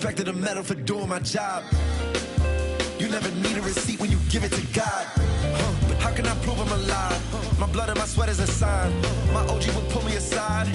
expected a medal for doing my job. You never need a receipt when you give it to God. But how can I prove I'm alive? My blood and my sweat is a sign. My OG will pull me aside.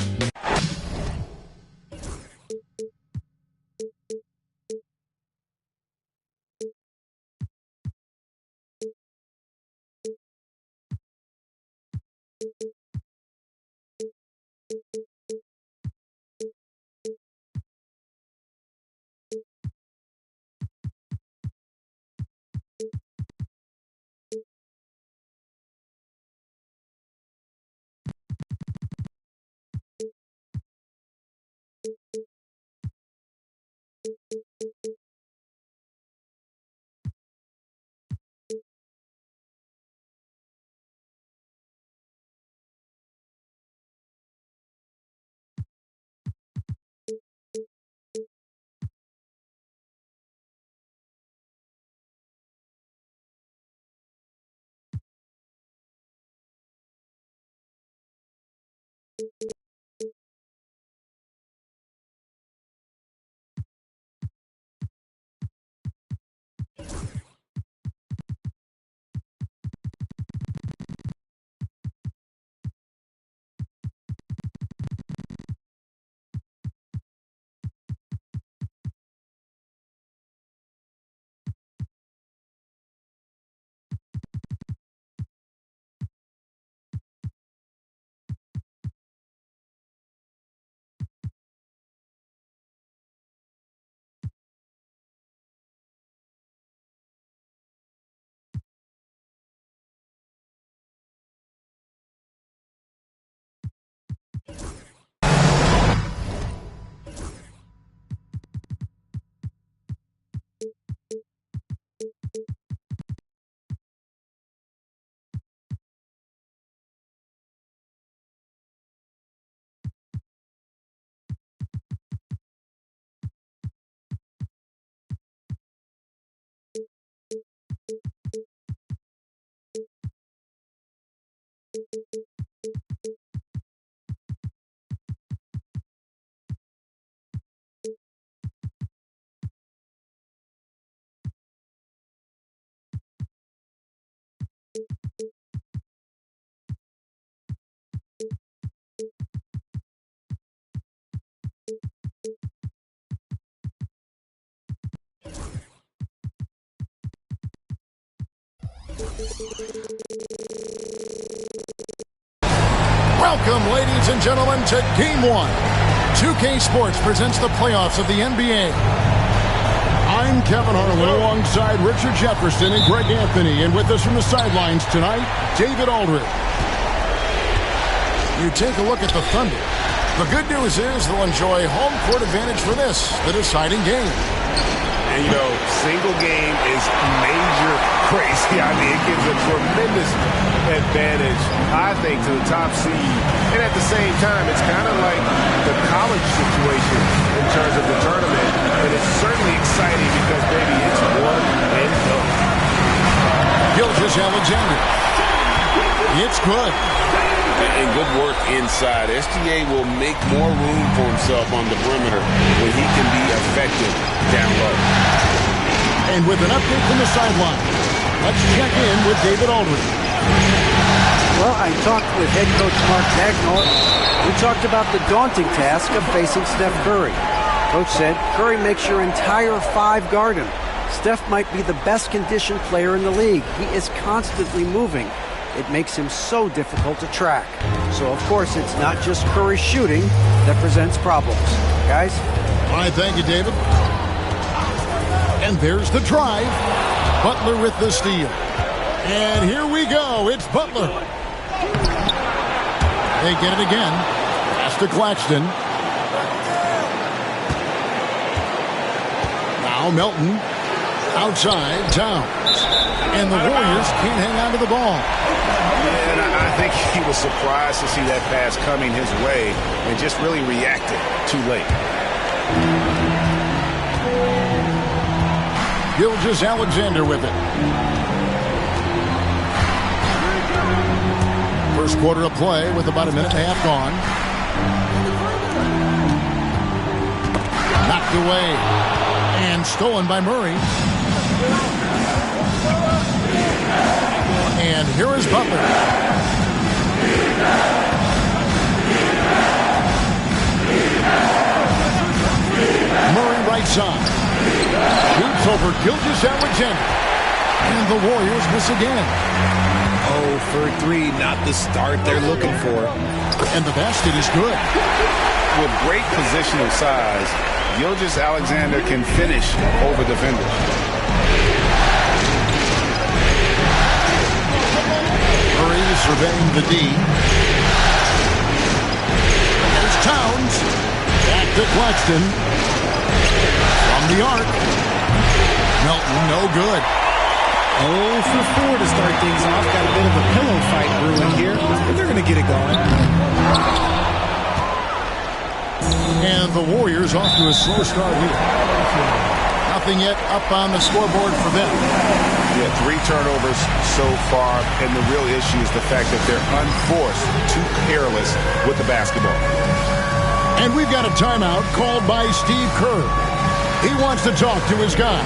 Welcome, ladies and gentlemen, to Game 1. 2K Sports presents the playoffs of the NBA. I'm Kevin Harlan alongside Richard Jefferson and Greg Anthony. And with us from the sidelines tonight, David Aldridge. You take a look at the Thunder. The good news is they'll enjoy home court advantage for this, the deciding game. And, you know, single game is major crazy. I mean, it gives a tremendous advantage, I think, to the top seed. And at the same time, it's kind of like the college situation in terms of the tournament. And it's certainly exciting because, baby, it's one and done. Gilgeous-Alexander. It's good. And good work inside. SGA will make more room for himself on the perimeter when he can be effective down low. And with an update from the sideline, let's check in with David Aldridge. Well, I talked with head coach Mark Dagnall. We talked about the daunting task of facing Steph Curry. Coach said, Curry makes your entire five guard him. Steph might be the best conditioned player in the league. He is constantly moving. It makes him so difficult to track. So, of course, it's not just Curry's shooting that presents problems. Guys? All right, thank you, David. And there's the drive. Butler with the steal. And here we go. It's Butler. They get it again. Pass to Claxton. Now Melton. Outside, Towns. And the Warriors can't hang on to the ball. And I think he was surprised to see that pass coming his way and just really reacted too late. Gilgeous-Alexander with it. First quarter of play with about a minute and a half gone. Knocked away. stolen by Murray. And here is Butler. Murray right side. Shoots over Gilgeous-Alexander. And the Warriors miss again. 0 for 3, not the start they're looking for. And the basket is good. With great positional size, Gilgeous-Alexander can finish over defenders. Murray surveying the D. There's Towns. Back to Claxton. From the arc. Melton, no good. 0 for 4 to start things off. Got a bit of a pillow fight brewing here, but they're going to get it going. And the Warriors off to a slow start here. Nothing yet up on the scoreboard for them. Yeah, 3 turnovers so far, and the real issue is the fact that they're unforced, too careless with the basketball. And we've got a timeout called by Steve Kerr. He wants to talk to his guys.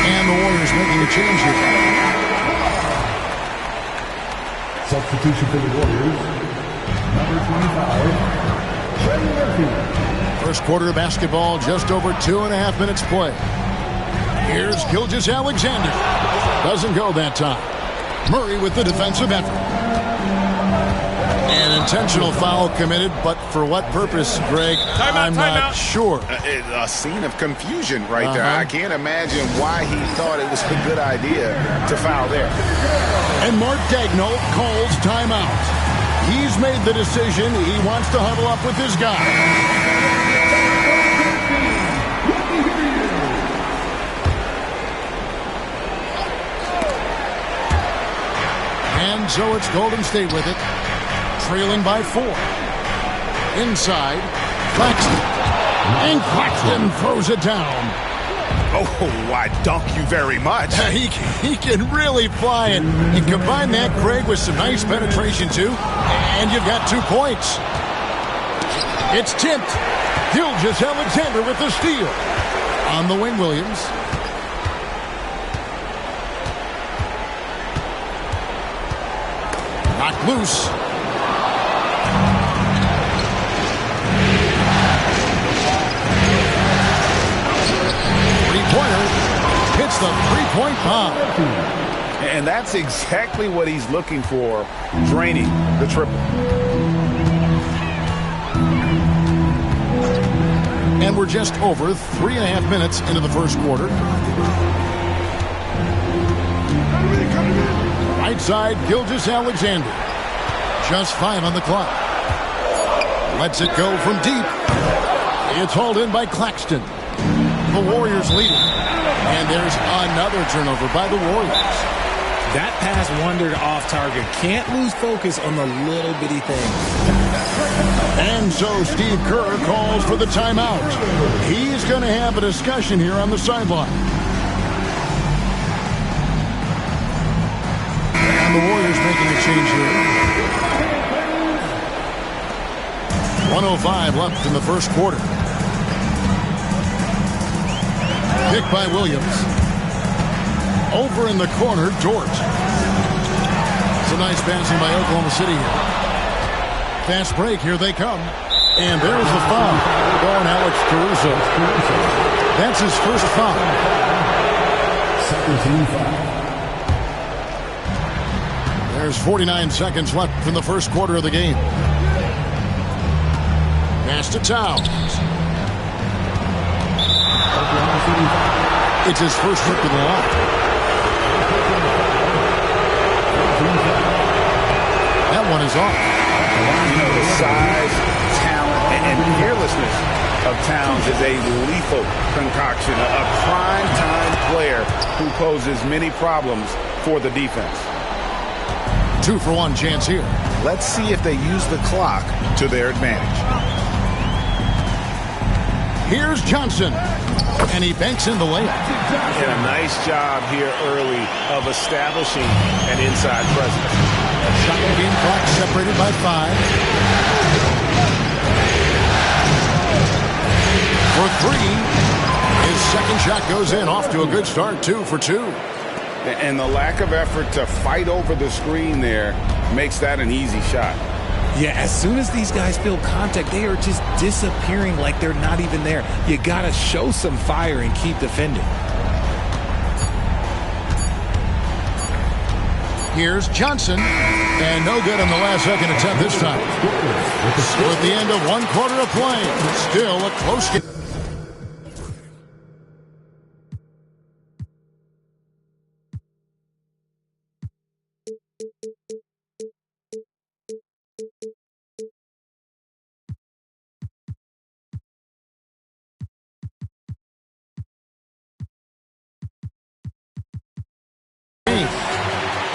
And the Warriors making a change here. Substitution for the Warriors. Number 25, Trey Murphy. First quarter of basketball, just over 2.5 minutes play. Here's Gilgeous-Alexander. Doesn't go that time. Murray with the defensive effort. An intentional foul committed, but for what purpose, Greg? I'm not sure. A scene of confusion right there. I can't imagine why he thought it was a good idea to foul there. And Mark Daigneault calls timeout. He's made the decision. He wants to huddle up with his guy. And so it's Golden State with it, trailing by 4. Inside, Claxton. And Claxton throws it down. Oh, I dunk you very much. He can really fly it. You combine that, Craig, with some nice penetration, too, and you've got 2 points. It's tipped. Gilgeous-Alexander with the steal. On the wing, Williams. Knocked loose. Three-pointer hits the three-point bomb. And that's exactly what he's looking for, draining the triple. And we're just over 3.5 minutes into the first quarter. Right side, Gilgeous-Alexander. Just 5 on the clock. Lets it go from deep. It's hauled in by Claxton. The Warriors leading. And there's another turnover by the Warriors. That pass wandered off target. Can't lose focus on the little bitty thing. And so Steve Kerr calls for the timeout. He's going to have a discussion here on the sideline. And the Warriors making a change here. 1:05 left in the first quarter. Pick by Williams. Over in the corner, Dort. It's a nice passing by Oklahoma City here. Fast break, here they come. And there's the foul. Going Alex Caruso. That's his first foul. There's 49 seconds left in the first quarter of the game. Pass to Towns. It's his first trip to the line. That one is off. You know, the size, talent, and fearlessness of Towns is a lethal concoction, a prime-time player who poses many problems for the defense. 2-for-1 chance here. Let's see if they use the clock to their advantage. Here's Johnson. And he banks in the layup. And a nice job here early of establishing an inside presence. Shot game clock separated by 5. for three. His second shot goes in. Off to a good start, 2 for 2. And the lack of effort to fight over the screen there makes that an easy shot. Yeah, as soon as these guys feel contact, they are just disappearing like they're not even there. You got to show some fire and keep defending. Here's Johnson, and no good on the last second attempt this time. So at the end of 1 quarter of play, still a close game.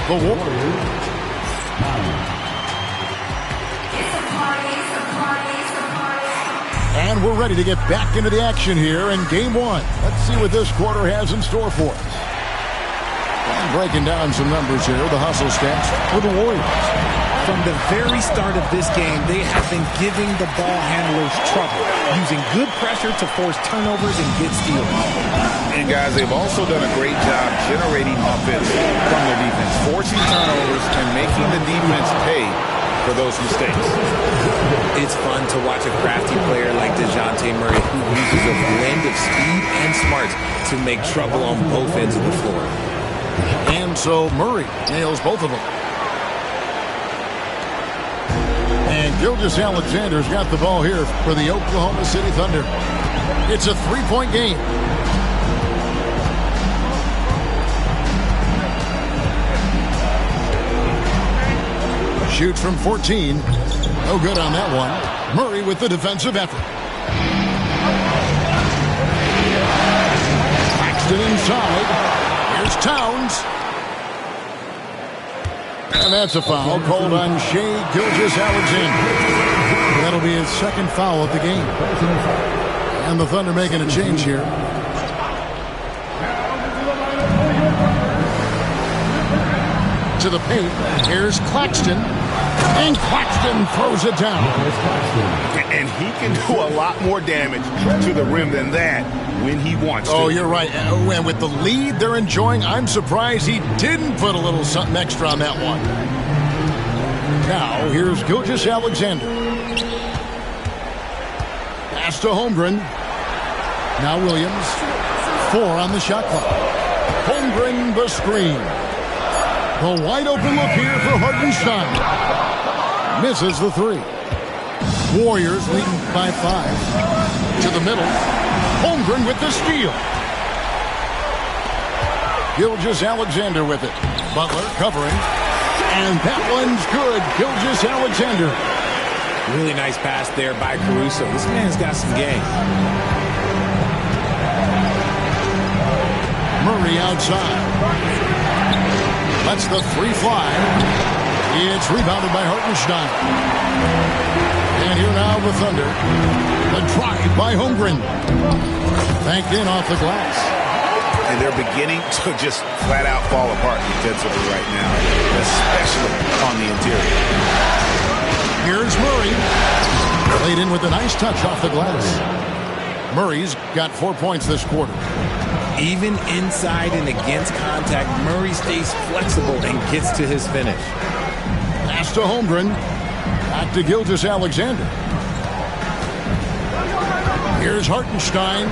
The Warriors. And we're ready to get back into the action here in game 1. Let's see what this quarter has in store for us. And breaking down some numbers here, the hustle stats for the Warriors. From the very start of this game, they have been giving the ball handlers trouble, using good pressure to force turnovers and get steals. And guys, they've also done a great job generating offense from their defense, forcing turnovers and making the defense pay for those mistakes. It's fun to watch a crafty player like DeJounte Murray who uses a blend of speed and smarts to make trouble on both ends of the floor. And so Murray nails both of them. And Gilgeous-Alexander's got the ball here for the Oklahoma City Thunder. It's a 3-point game. Shoots from 14. No good on that one. Murray with the defensive effort. Claxton inside. Here's Towns. And that's a foul called on Shai Gilgeous-Alexander. That'll be his second foul of the game. And the Thunder making a change here. To the paint. Here's Claxton. And Claxton throws it down. And he can do a lot more damage to the rim than that when he wants to. Oh, you're right. And with the lead they're enjoying, I'm surprised he didn't put a little something extra on that one. Now, here's Gilgeous-Alexander. Pass to Holmgren. Now Williams. 4 on the shot clock. Holmgren the screen. The wide open look here for Hartenstein. Misses the 3. Warriors leading by 5. To the middle. Holmgren with the steal. Gilgeous-Alexander with it. Butler covering. And that one's good. Gilgeous-Alexander. Really nice pass there by Caruso. This man's got some game. Murray outside. Lets the 3 fly. It's rebounded by Hartenstein. And here now the Thunder. The drive by Holmgren. Banked in off the glass. And they're beginning to just flat out fall apart defensively right now, especially on the interior. Here's Murray. Laid in with a nice touch off the glass. Murray's got 4 points this quarter. Even inside and against contact, Murray stays flexible and gets to his finish. Pass to Holmgren. Back to Gilgeous-Alexander. Here's Hartenstein.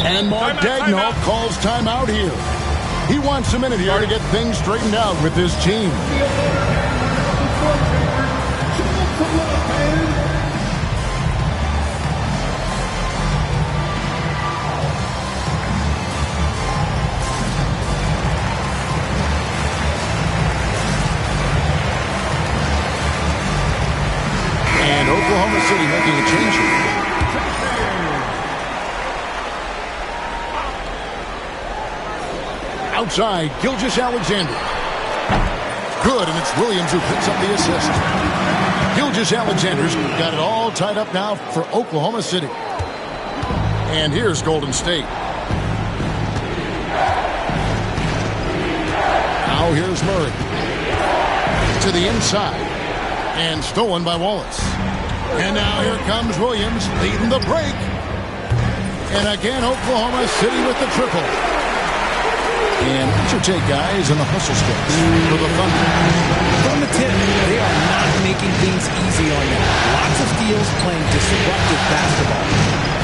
And Mark Daigneault calls timeout here. He wants a minute here to get things straightened out with his team. And Oklahoma City making a change here. Outside, Gilgeous-Alexander. Good, and it's Williams who picks up the assist. Gilgeous-Alexander's got it all tied up now for Oklahoma City. And here's Golden State. Now here's Murray. To the inside. And stolen by Wallace. And now here comes Williams leading the break. And again, Oklahoma City with the triple. And what's your take, guys, on the hustle skills for the Thunder? From the tip, they are not making things easy on them. Lots of steals, playing disruptive basketball.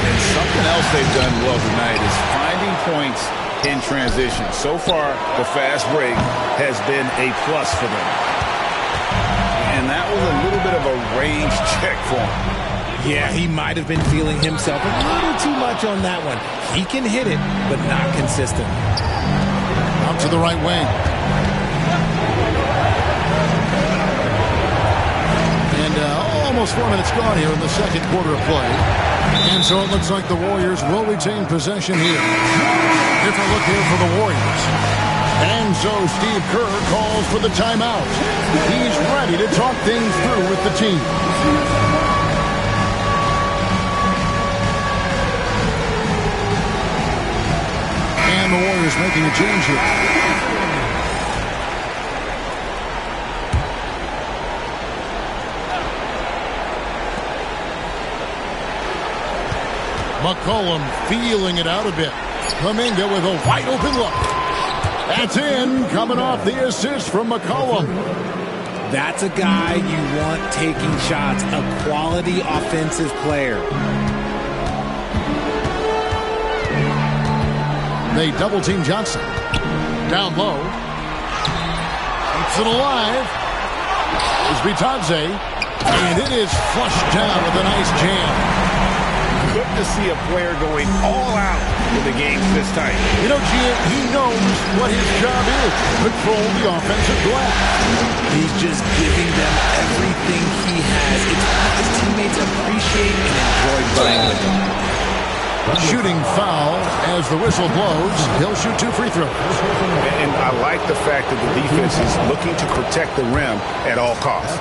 And something else they've done well tonight is finding points in transition. So far, the fast break has been a plus for them. And that was a little bit of a range check for him. Yeah, he might have been feeling himself a little too much on that one. He can hit it, but not consistent. Out to the right wing. And almost 4 minutes gone here in the second quarter of play. And so it looks like the Warriors will retain possession here. Different look here for the Warriors. And so Steve Kerr calls for the timeout. He's ready to talk things through with the team. And the Warriors making a change here. McCollum feeling it out a bit. Kuminga with a wide open look. That's in, coming off the assist from McCollum. That's a guy you want taking shots, a quality offensive player. They double team Johnson. Down low. Keeps it alive. Is Bitadze. And it is flushed down with a nice jam. Good to see a player going all out in the games this tight. You know, Gian, he knows what his job is. Control the offensive glass. He's just giving them everything he has. It's what his teammates appreciate and enjoy playing with him. Shooting foul as the whistle blows. He'll shoot 2 free throws. And I like the fact that the defense is looking to protect the rim at all costs.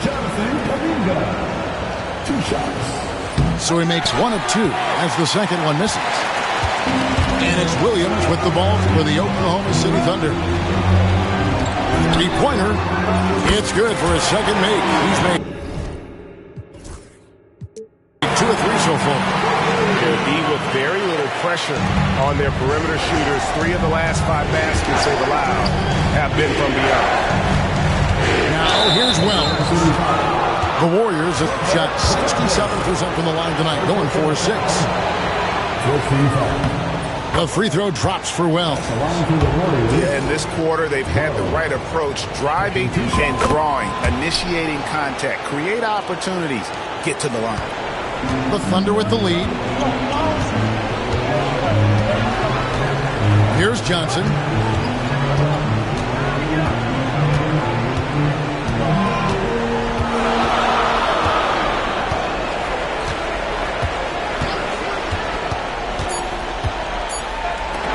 Jonathan Kuminga. 2 shots. So he makes 1 of 2 as the second one misses. And it's Williams with the ball for the Oklahoma City Thunder. 3-pointer. It's good for his second make. He's made 2 of 3 so far. They'll be with very little pressure on their perimeter shooters. 3 of the last 5 baskets they've allowed have been from beyond. Now here's Wells. The Warriors have shot 67% from the line tonight, going 4-6. The free throw drops for Wells. Yeah, in this quarter, they've had the right approach, driving and drawing, initiating contact, create opportunities, get to the line. The Thunder with the lead. Here's Johnson.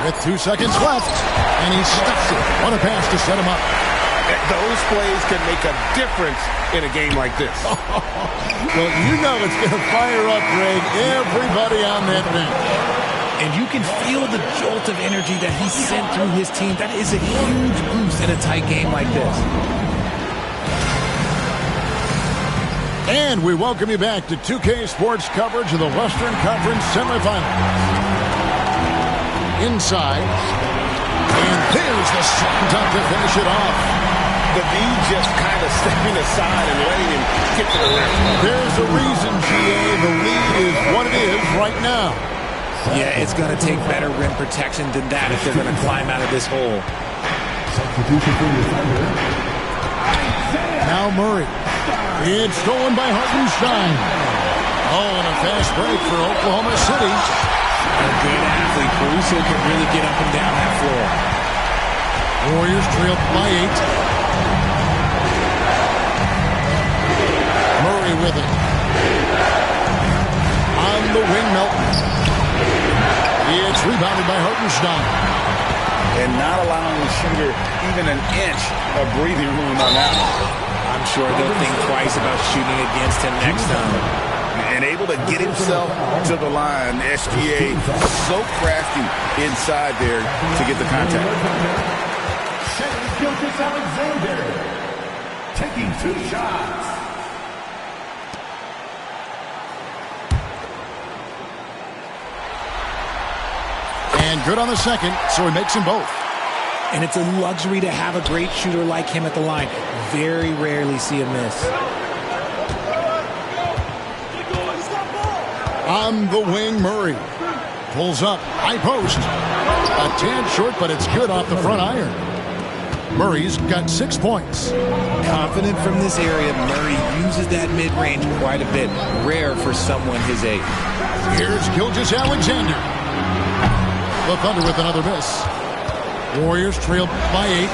With 2 seconds left, and he stuffs it. What a pass to set him up. Those plays can make a difference in a game like this. Well, you know it's going to fire up, Greg, everybody on that bench. And you can feel the jolt of energy that he sent through his team. That is a huge boost in a tight game like this. And we welcome you back to 2K Sports coverage of the Western Conference semifinals. Inside. And there's the slam dunk to finish it off. The D just kind of stepping aside and letting him get to the rim. There's a reason, GA. The lead is what it is right now. Yeah, it's going to take better rim protection than that if they're going to climb out of this hole. Substitution for your Thunder. Now Murray. It's stolen by Hartenstein. Oh, and a fast break for Oklahoma City. A good athlete. Caruso can really get up and down that floor. Warriors trail by 8. Murray with it. On the wing, Melton. It's rebounded by Hartenstein. And not allowing the shooter even an inch of breathing room on that one. I'm sure they'll think twice about shooting against him next time. And able to get himself to the line. SGA so crafty inside there to get the contact. Alexander taking 2 shots. And good on the second, so he makes them both. And it's a luxury to have a great shooter like him at the line. Very rarely see a miss. On the wing, Murray. Pulls up, high post. A tad short, but it's good off the front iron. Murray's got 6 points. Confident from this area, Murray uses that mid-range quite a bit. Rare for someone his age. Here's Gilgeous-Alexander. The Thunder with another miss. Warriors trailed by 8.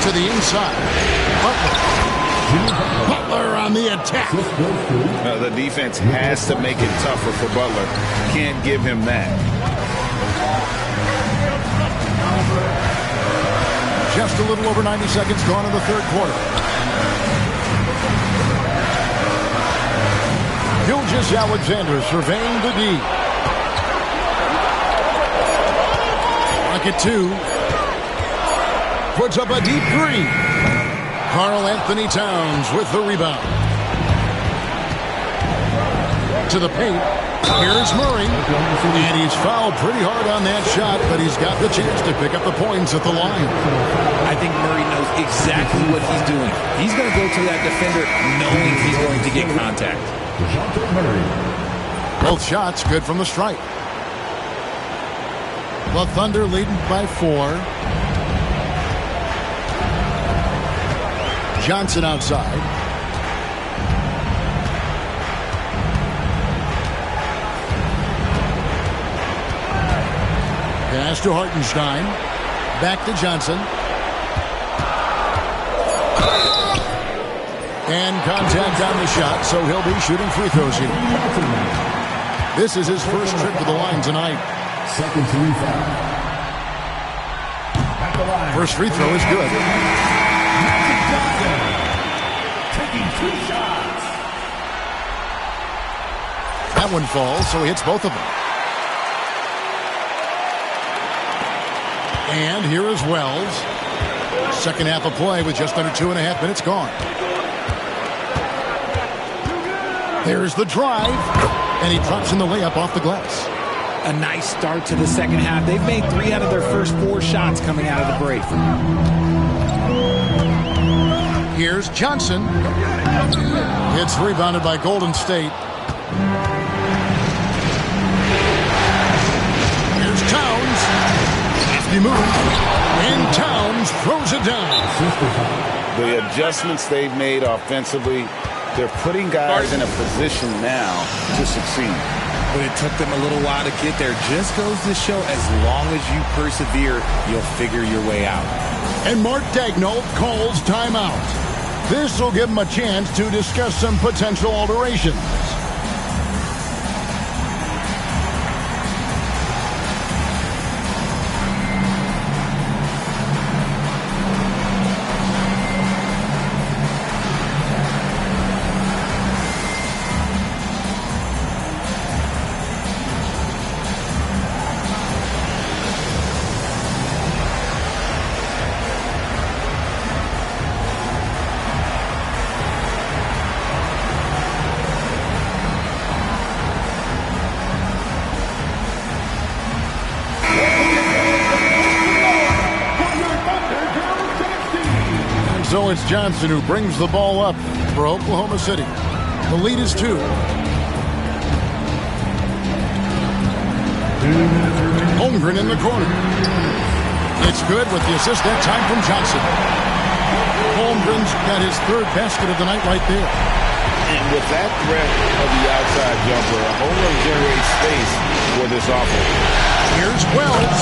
To the inside. Butler on the attack. The defense has to make it tougher for Butler. Can't give him that. Just a little over 90 seconds gone in the third quarter. Gilgeous-Alexander surveying the D. Rocket 2. Puts up a deep 3. Karl Anthony Towns with the rebound. To the paint. Here's Murray. And he's fouled pretty hard on that shot, but he's got the chance to pick up the points at the line. I think Murray knows exactly what he's doing. He's going to go to that defender knowing he's going to get contact. Both shots good from the stripe. The Thunder leading by 4. Johnson outside. Pass to Hartenstein. Back to Johnson. And contact on the shot, so he'll be shooting free throws here. This is his first trip to the line tonight. Second free foul. First free throw is good. Taking 2 shots. That one falls, so he hits both of them. And here is Wells. Second half of play with just under 2.5 minutes gone. There's the drive. And he drops in the layup off the glass. A nice start to the second half. They've made 3 out of their first 4 shots coming out of the break. Here's Johnson. It's rebounded by Golden State. Here's Towns. Hefty move. And Towns throws it down. The adjustments they've made offensively, they're putting guys in a position now to succeed. But it took them a little while to get there. Just goes to show as long as you persevere, you'll figure your way out. And Mark Daigneault calls timeout. This will give him a chance to discuss some potential alterations. So it's Johnson who brings the ball up for Oklahoma City. The lead is 2. Holmgren in the corner. It's good with the assist that time from Johnson. Holmgren's got his 3rd basket of the night right there. And with that threat of the outside jumper, a whole lot generates space for this offense. Here's Wells.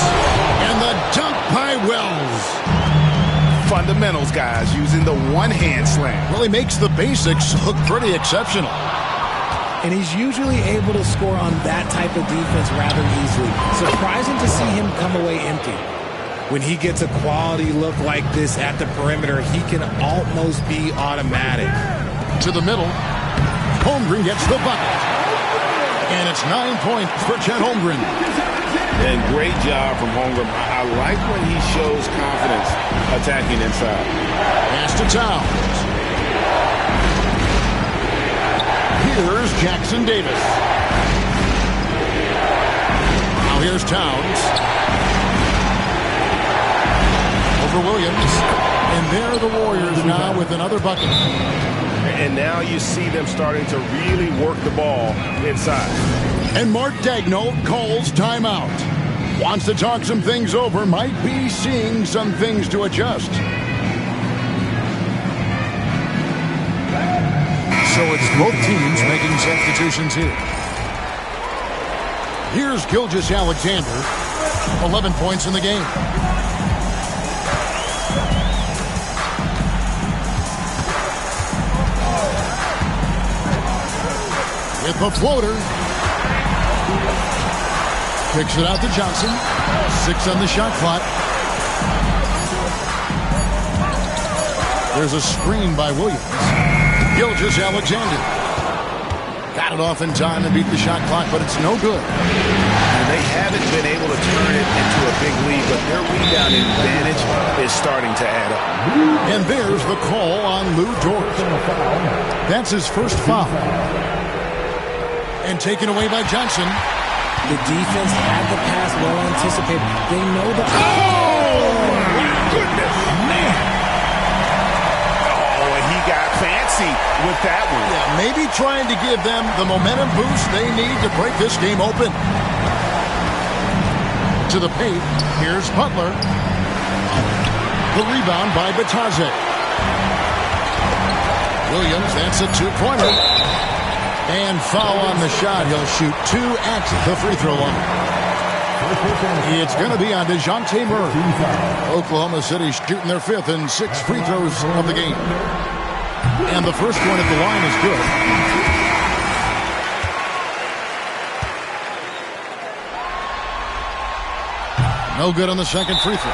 And the dunk by Wells. Fundamentals, guys, using the one-hand slam. Well, he makes the basics look pretty exceptional. And he's usually able to score on that type of defense rather easily. Surprising to see him come away empty. When he gets a quality look like this at the perimeter, he can almost be automatic. To the middle. Holmgren gets the bucket. And it's 9 points for Chet Holmgren. And great job from Holmgren. I like when he shows confidence attacking inside. Pass to Towns. Here's Jackson Davis. Now here's Here's Towns. Over Williams. And there are the Warriors now with another bucket. And now you see them starting to really work the ball inside. And Mark Daigneault calls timeout. Wants to talk some things over. Might be seeing some things to adjust. So it's both teams making substitutions here. Here's Gilgeous-Alexander. 11 points in the game. With the floater. Kicks it out to Johnson. 6 on the shot clock. There's a screen by Williams. Gilgeous-Alexander. Got it off in time to beat the shot clock, but it's no good. And they haven't been able to turn it into a big lead, but their rebounding advantage is starting to add up. And there's the call on Lou Dort. That's his first foul. And taken away by Johnson. The defense had the pass well anticipated. They know the... Oh, my goodness. Man. Oh, and he got fancy with that one. Yeah, maybe trying to give them the momentum boost they need to break this game open. To the paint, here's Butler. The rebound by Batadze. Williams, that's a two-pointer. And foul on the shot. He'll shoot 2 at the free throw line. It's going to be on DeJounte Murray. Oklahoma City shooting their 5th and 6th free throws of the game. And the first one at the line is good. No good on the second free throw.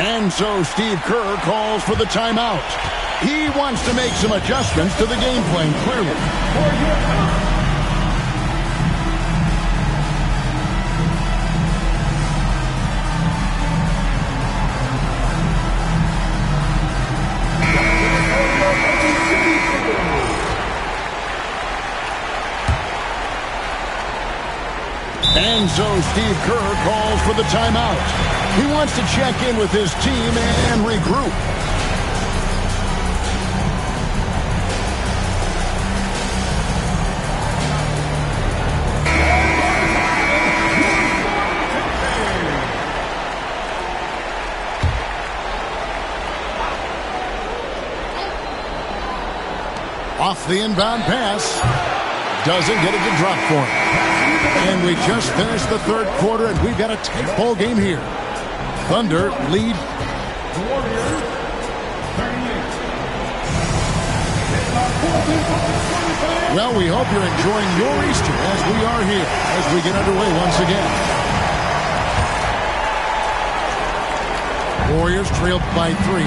And so Steve Kerr calls for the timeout. He wants to make some adjustments to the game plan, clearly. And so Steve Kerr calls for the timeout. He wants to check in with his team and regroup. Off the inbound pass. Doesn't get it to drop for him. And we just finished the third quarter, and we've got a tight ball game here. Thunder lead. Well, we hope you're enjoying your Easter as we are here, as we get underway once again. Warriors trailed by 3.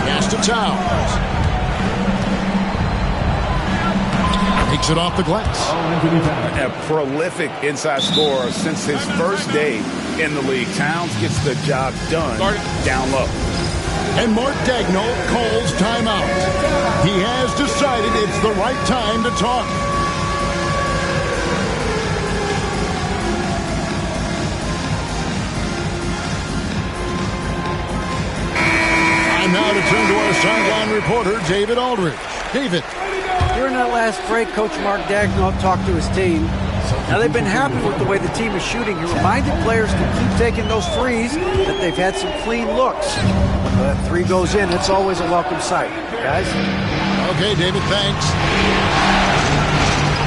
Pass to Towns. Takes it off the glass. A prolific inside scorer since his first day in the league. Towns gets the job done down low. And Mark Daigneault calls timeout. He has decided it's the right time to talk. Time now to turn to our sideline reporter, David Aldridge. David. During that last break, Coach Mark Daigneault talked to his team. Now, they've been happy with the way the team is shooting. He reminded players to keep taking those threes, that they've had some clean looks. When that 3 goes in, it's always a welcome sight. Guys? Okay, David, thanks.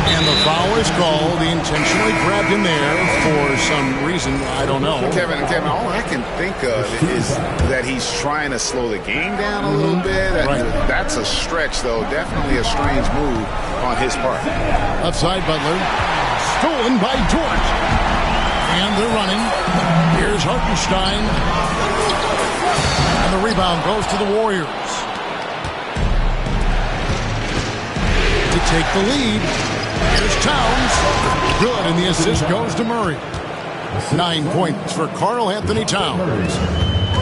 And the foul is called. He intentionally grabbed him there for some reason. I don't know. Kevin, all I can think of is that he's trying to slow the game down a little bit. Right. That's a stretch, though. Definitely a strange move on his part. Outside Butler. Stolen by Dort. And they're running. Here's Hartenstein. And the rebound goes to the Warriors. To take the lead. Here's Towns. Good, and the assist goes to Murray. 9 points for Karl Anthony Towns.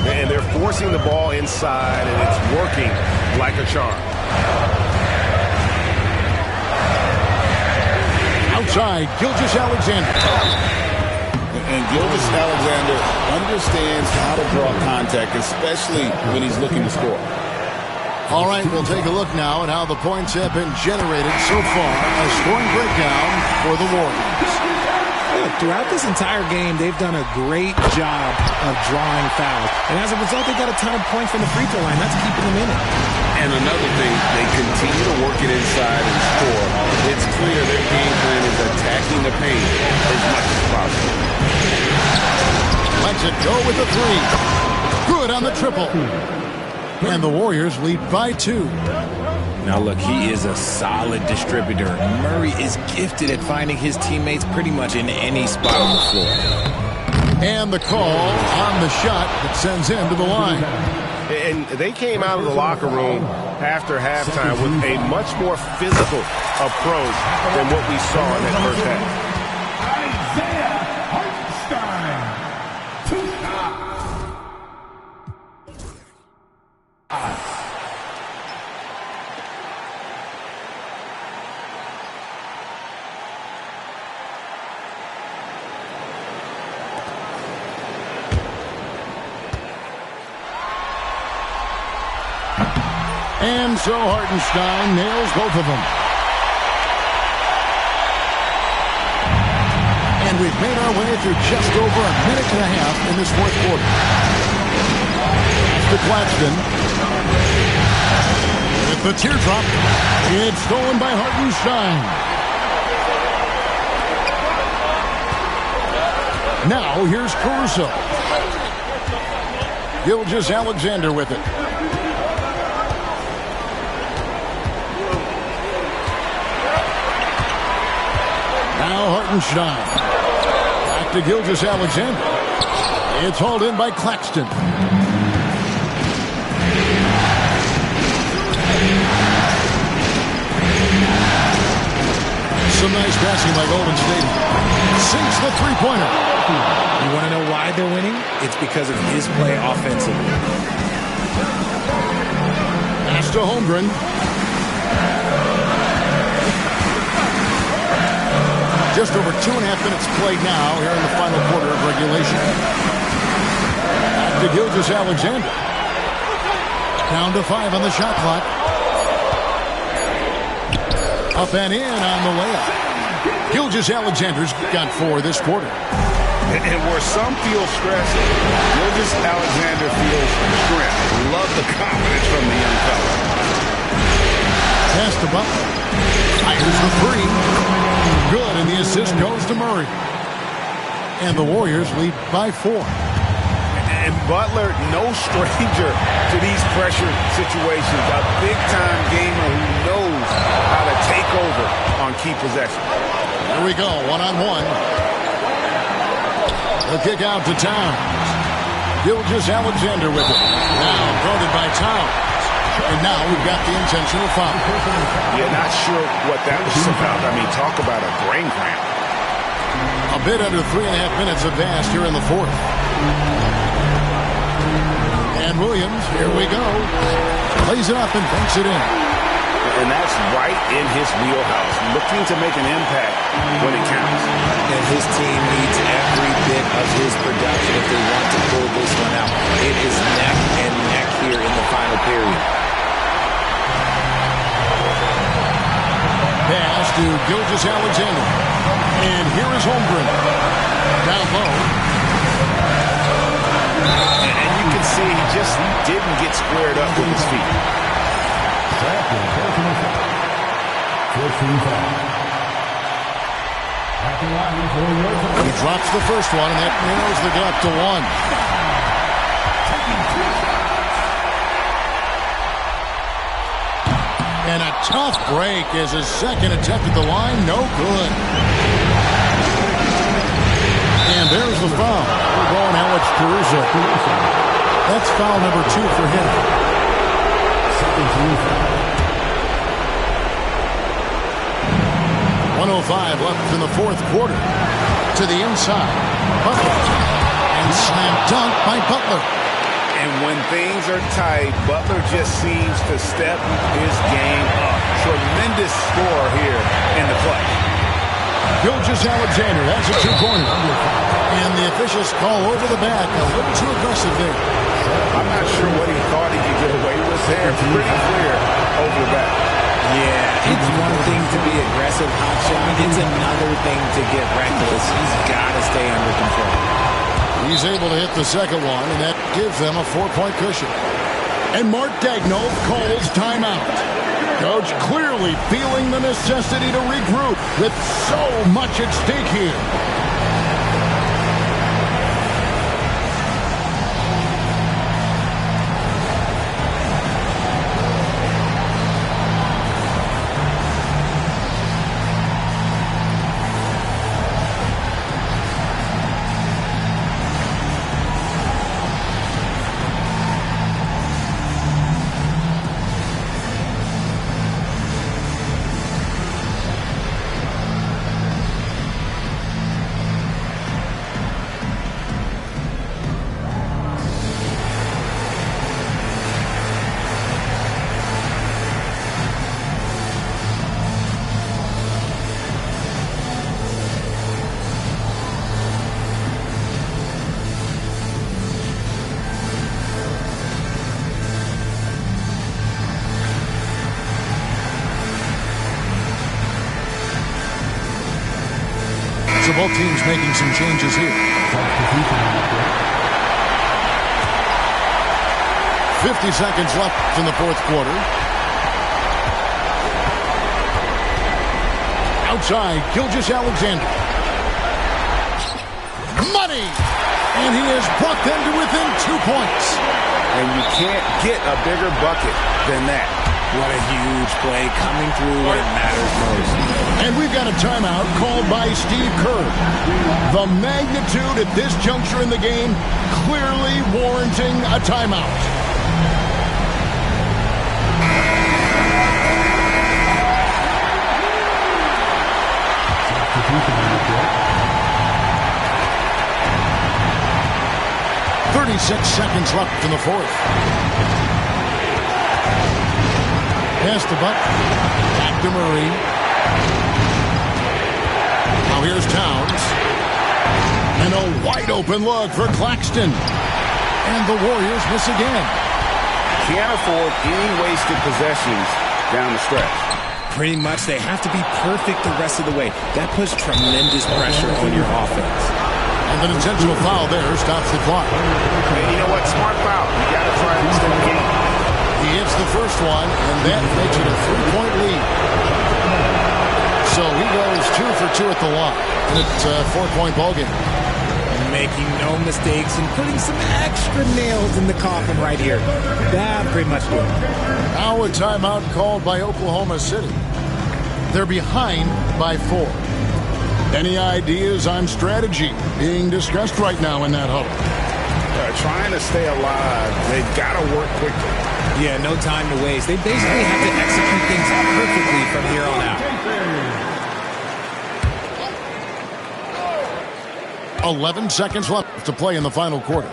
And they're forcing the ball inside, and it's working like a charm. side, Gilgeous-Alexander. And Gilgeous-Alexander understands how to draw contact, especially when he's looking to score. All right, we'll take a look now at how the points have been generated so far. A scoring breakdown for the Warriors. Look, throughout this entire game, they've done a great job of drawing fouls. And as a result, they got a ton of points from the free throw line. That's keeping them in it. And another thing, they continue to work it inside and score. It's clear their game plan is attacking the paint as much as possible. Lets it go with the three. Good on the triple. And the Warriors lead by 2. Now, look, he is a solid distributor. Murray is gifted at finding his teammates pretty much in any spot on the floor. And the call on the shot that sends him to the line. And they came out of the locker room after halftime with a much more physical approach than what we saw in that first half. And so Hartenstein nails both of them. And we've made our way through just over a minute and a half in this fourth quarter. To Claxton. With the teardrop. It's stolen by Hartenstein. Now here's Caruso. Gilgeous-Alexander with it. Now Hartenstein. Back to Gilgeous-Alexander. It's hauled in by Claxton. Some nice passing by Golden State. Sinks the three-pointer. You want to know why they're winning? It's because of his play offensively. Pass to Holmgren. Just over 2.5 minutes played now here in the final quarter of regulation. Back to Gilgeous-Alexander. Down to 5 on the shot clock. Up and in on the layup. Gilgeous-Alexander's got 4 this quarter. And where some feel stress, Gilgeous-Alexander feels strength. Love the confidence from the young fella. Pass to Butler. Fires the 3. Good, and the assist goes to Murray. And the Warriors lead by 4. And Butler, no stranger to these pressure situations. A big-time gamer who knows how to take over on key possessions. Here we go, one-on-one. The kick out to Towns. Gilgeous-Alexander with it. Now guarded by Towns. And now we've got the intentional foul. Yeah, not sure what that was about. I mean, talk about a brain cramp. A bit under 3.5 minutes advanced here in the fourth. And Williams, here we go. Plays it up and banks it in. And that's right in his wheelhouse, looking to make an impact when it counts. And his team needs every bit of his production if they want to pull this one out. It is neck and neck here in the final period. Pass to Gilgeous-Alexander. And here is Holmgren. Down low. And you can see he just didn't get squared up with his feet. He drops the first one, and that narrows the gap to 1. And a tough break as his second attempt at the line, no good. And there's the foul. We're going Alex Caruso. That's foul number 2 for him. 1:05 left in the fourth quarter. To the inside. Butler. And slam dunk by Butler. And when things are tight, Butler just seems to step his game up. Tremendous score here in the clutch. Gilgeous-Alexander has a two-pointer. And the officials call over the back. A little too aggressive there. I'm not sure what he thought he could get away with there. Pretty clear over the back. Yeah, it's one thing to be aggressive, hotshot. It's another thing to get reckless. He's got to stay under control. He's able to hit the second one, and that gives them a 4-point cushion. And Mark Daigneault calls timeout. Coach clearly feeling the necessity to regroup with so much at stake here. So both teams making some changes here. 50 seconds left in the fourth quarter. Outside, Gilgeous-Alexander. Money! And he has brought them to within 2 points. And you can't get a bigger bucket than that. What a huge play coming through when it matters most. And we've got a timeout called by Steve Kerr. The magnitude at this juncture in the game clearly warranting a timeout. Seconds left in the fourth. Pass the buck. Back to Murray. Now here's Towns. And a wide open look for Claxton. And the Warriors miss again. Can't afford any wasted possessions down the stretch. Pretty much they have to be perfect the rest of the way. That puts tremendous pressure on your offense. And an intentional foul there stops the clock. And you know what? Smart foul. You got to try to extend the game. He hits the first one, and that makes it a 3-point lead. So he goes 2 for 2 at the line. And it's a 4-point ballgame. Making no mistakes and putting some extra nails in the coffin right here. That pretty much do it. Now a timeout called by Oklahoma City. They're behind by 4. Any ideas on strategy being discussed right now in that huddle? Trying to stay alive. They've got to work quickly. Yeah, no time to waste. They basically have to execute things perfectly from here on out. 11 seconds left to play in the final quarter.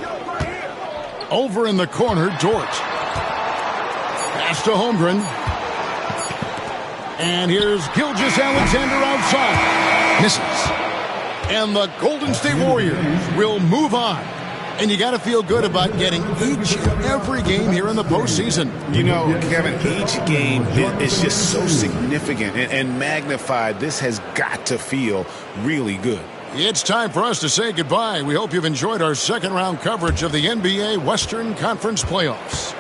Over in the corner, Dort. Pass to Holmgren. And here's Gilgeous-Alexander outside. Misses. And the Golden State Warriors will move on. And you got to feel good about getting each and every game here in the postseason. You know, Kevin, each game is just so significant and magnified. This has got to feel really good. It's time for us to say goodbye. We hope you've enjoyed our second round coverage of the NBA Western Conference Playoffs.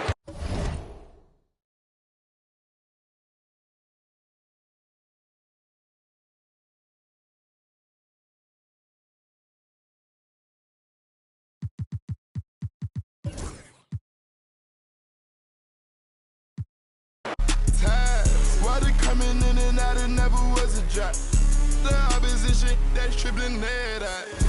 Coming in and out, it never was a drop. The opposition that's tripling that out.